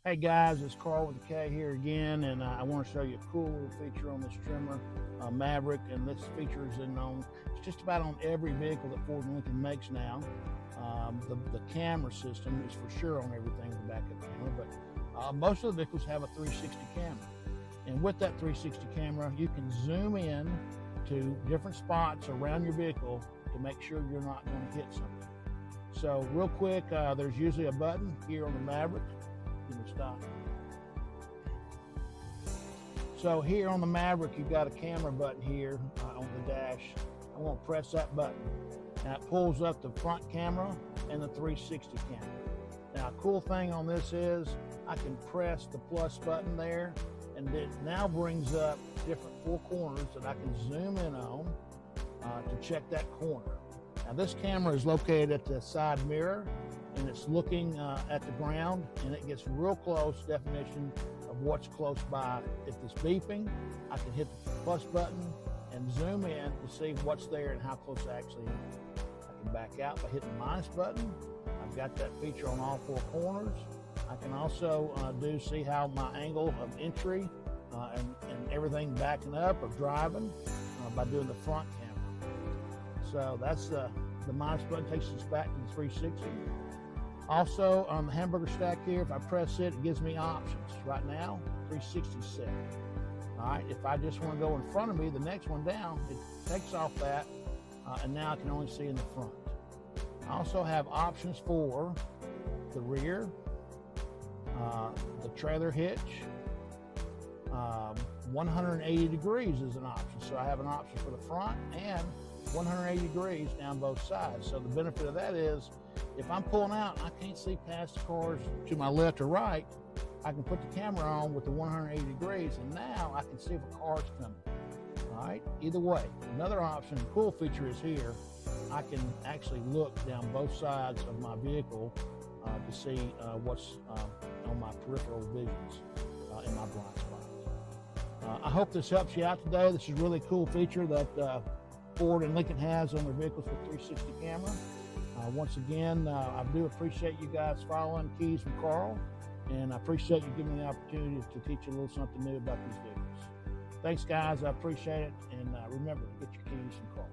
Hey guys, it's Karl with the K here again, and I want to show you a cool little feature on this Tremor Maverick, and this feature is it's just about on every vehicle that Ford and Lincoln makes now. The camera system is for sure on everything with the backup camera, but most of the vehicles have a 360 camera. And with that 360 camera, you can zoom in to different spots around your vehicle to make sure you're not going to hit something. So real quick, there's usually a button here on the Maverick. Stop. So here on the Maverick, you've got a camera button here on the dash. I want to press that button. Now it pulls up the front camera and the 360 camera. Now a cool thing on this is I can press the plus button there, and it now brings up different four corners that I can zoom in on to check that corner. Now this camera is located at the side mirror, and it's looking at the ground, and it gets real close definition of what's close by. If it's beeping, I can hit the plus button and zoom in to see what's there and how close I actually am. I can back out by hitting the minus button. I've got that feature on all four corners. I can also see how my angle of entry and everything backing up or driving by doing the front camera. So that's the minus button takes us back to the 360. Also, on the hamburger stack here, if I press it, it gives me options. Right now, 360 set. All right, if I just want to go in front of me, the next one down, it takes off that, and now I can only see in the front. I also have options for the rear, the trailer hitch, 180 degrees is an option. So I have an option for the front and 180 degrees down both sides. So the benefit of that is, if I'm pulling out and I can't see past the cars to my left or right, I can put the camera on with the 180 degrees, and now I can see if a car's coming. All right, either way. Another option, cool feature is here, I can actually look down both sides of my vehicle to see what's on my peripheral visions in my blind spots. I hope this helps you out today. This is a really cool feature that Ford and Lincoln has on their vehicles with 360 camera. Once again, I do appreciate you guys following Keys from Karl, and I appreciate you giving me the opportunity to teach you a little something new about these vehicles. Thanks, guys. I appreciate it, and remember to get your keys from Karl.